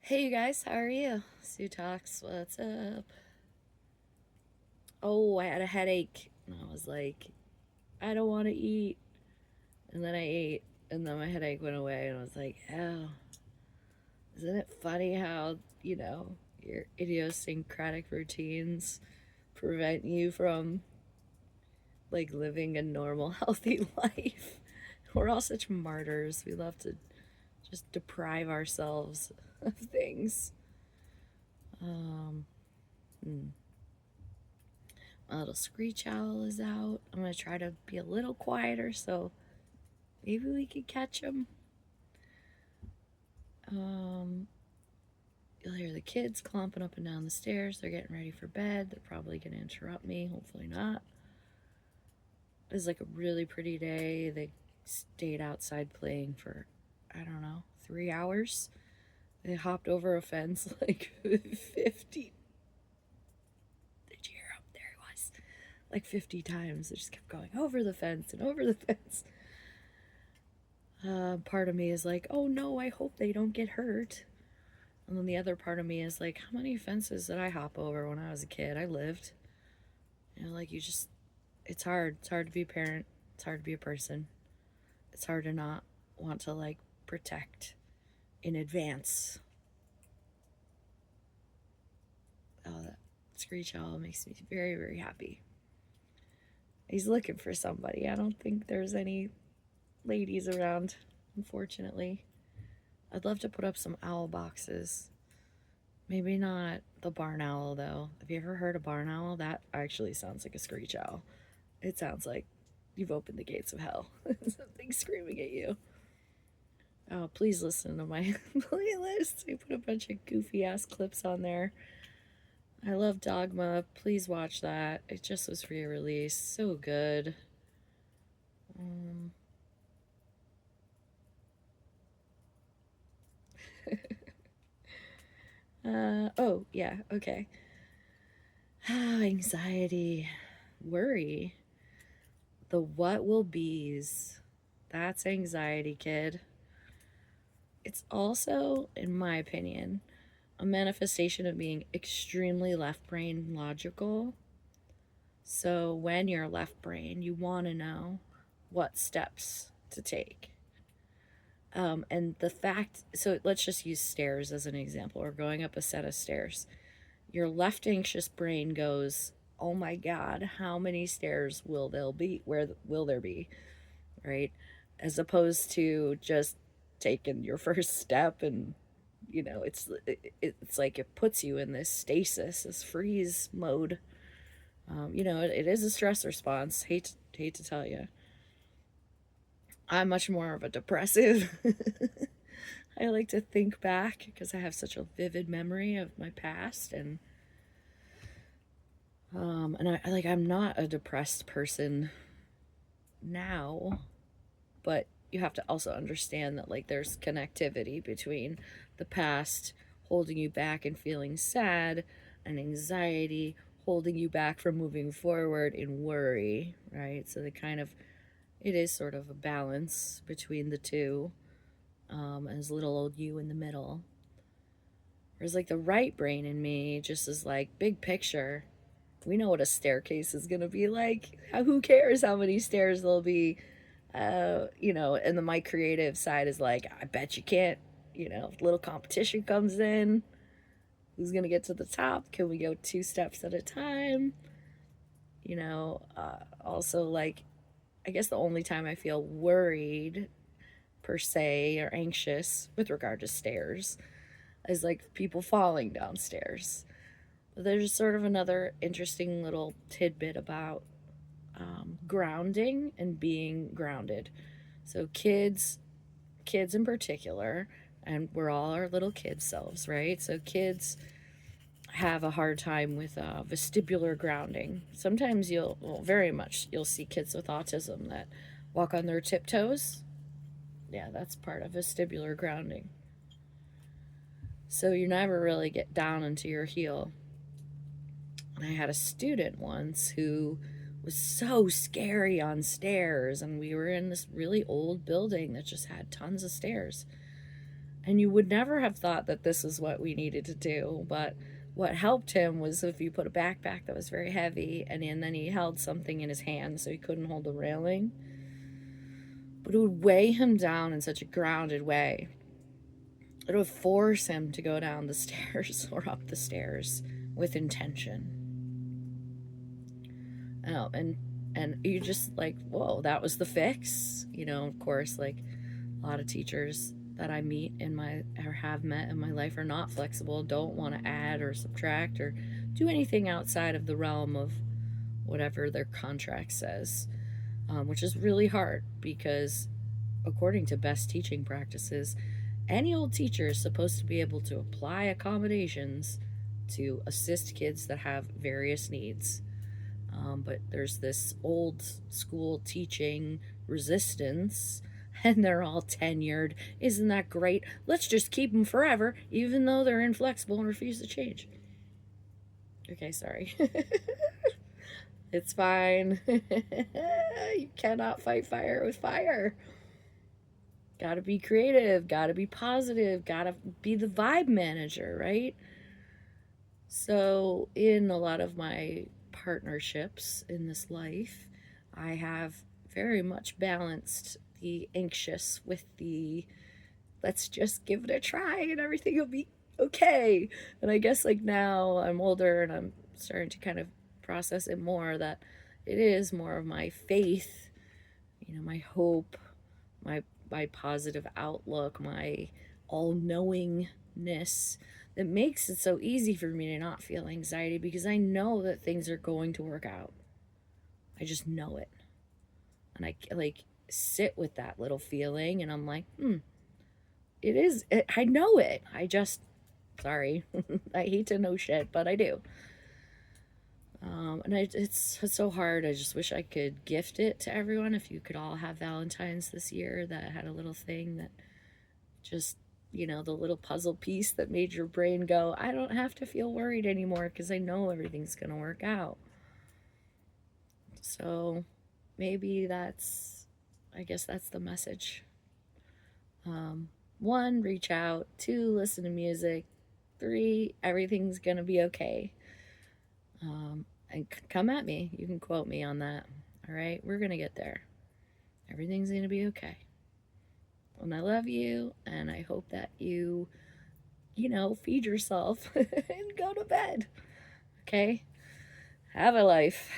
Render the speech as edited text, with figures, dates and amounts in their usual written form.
Hey you guys, how are you? Sue Talks, what's up? Oh, I had a headache and I was like, I don't want to eat. And then I ate and then my headache went away and I was like, oh, isn't it funny how, your idiosyncratic routines prevent you from like living a normal, healthy life? We're all such martyrs. We love to just deprive ourselves of things. Um, hmm. My little screech owl is out. I'm going to try to be a little quieter so maybe we could catch him. Um, you'll hear the kids clomping up and down the stairs. They're getting ready for bed. They're probably going to interrupt me. Hopefully not. It's like a really pretty day. They stayed outside playing for, I don't know, 3 hours. They hopped over a fence like 50. Did you hear him? There he was. Like 50 times. They just kept going over the fence and over the fence. Part of me is like, oh no, I hope they don't get hurt. And then the other part of me is like, how many fences did I hop over when I was a kid? I lived. Like you just, it's hard. It's hard to be a parent. It's hard to be a person. It's hard to not want to like protect in advance. Oh, that screech owl makes me very, very happy. He's looking for somebody. I don't think there's any ladies around, unfortunately. I'd love to put up some owl boxes. Maybe not the barn owl, though. Have you ever heard a barn owl? That actually sounds like a screech owl. It sounds like you've opened the gates of hell. Something screaming at you. Oh, please listen to my playlist. I put a bunch of goofy ass clips on there. I love Dogma. Please watch that. It just was re released. So good. Um, oh, yeah, okay. Anxiety, worry, the what will be's. That's anxiety, kid. It's also, in my opinion, a manifestation of being extremely left brain logical. So when you're left brain, you want to know what steps to take. And the fact, so let's just use stairs as an example. We're going up a set of stairs. Your left anxious brain goes, oh my God, how many stairs will there be? Where will there be? Right? As opposed to just taking your first step and it's like it puts you in this stasis, this freeze mode. It is a stress response. Hate to tell you, I'm much more of a depressive. I like to think back because I have such a vivid memory of my past, I'm not a depressed person now, but you have to also understand that like there's connectivity between the past holding you back and feeling sad and anxiety holding you back from moving forward in worry, right? So it is sort of a balance between the two. As little old you in the middle. Whereas like the right brain in me just is like big picture. We know what a staircase is gonna be like. Who cares how many stairs there'll be? And then my creative side is like, I bet you can't. Little competition comes in. Who's gonna get to the top? Can we go 2 steps at a time? Also like, I guess the only time I feel worried per se or anxious with regard to stairs is like people falling downstairs. There's sort of another interesting little tidbit about grounding and being grounded. So kids in particular, and we're all our little kid selves, right? So kids have a hard time with vestibular grounding. Sometimes you'll see kids with autism that walk on their tiptoes. Yeah, that's part of vestibular grounding. So you never really get down into your heel. And I had a student once who was so scary on stairs, and we were in this really old building that just had tons of stairs. And you would never have thought that this is what we needed to do. But what helped him was if you put a backpack that was very heavy and then he held something in his hand so he couldn't hold the railing. But it would weigh him down in such a grounded way. It would force him to go down the stairs or up the stairs with intention. Oh, and you just like, whoa, that was the fix. You know, of course, like a lot of teachers that I meet in my or have met in my life are not flexible, don't want to add or subtract or do anything outside of the realm of whatever their contract says, which is really hard because, according to best teaching practices, any old teacher is supposed to be able to apply accommodations to assist kids that have various needs. But there's this old school teaching resistance, and they're all tenured. Isn't that great? Let's just keep them forever, even though they're inflexible and refuse to change. Okay, sorry. It's fine. You cannot fight fire with fire. Gotta be creative, gotta be positive, gotta be the vibe manager, right? So, in a lot of my partnerships in this life, I have very much balanced the anxious with the let's just give it a try and everything will be okay. And I guess like now I'm older and I'm starting to kind of process it more that it is more of my faith, you know, my hope, my my positive outlook, my all-knowingness that makes it so easy for me to not feel anxiety because I know that things are going to work out. I just know it. And I like sit with that little feeling and I'm like, I know it. I just, sorry, I hate to know shit, but I do. It's so hard. I just wish I could gift it to everyone. If you could all have Valentine's this year that had a little thing that just, you know, the little puzzle piece that made your brain go, I don't have to feel worried anymore because I know everything's going to work out. So maybe I guess that's the message. One, reach out. Two, listen to music. Three, everything's going to be okay. And come at me. You can quote me on that. All right, we're going to get there. Everything's going to be okay. And I love you, and I hope that you feed yourself and go to bed. Okay? Have a life.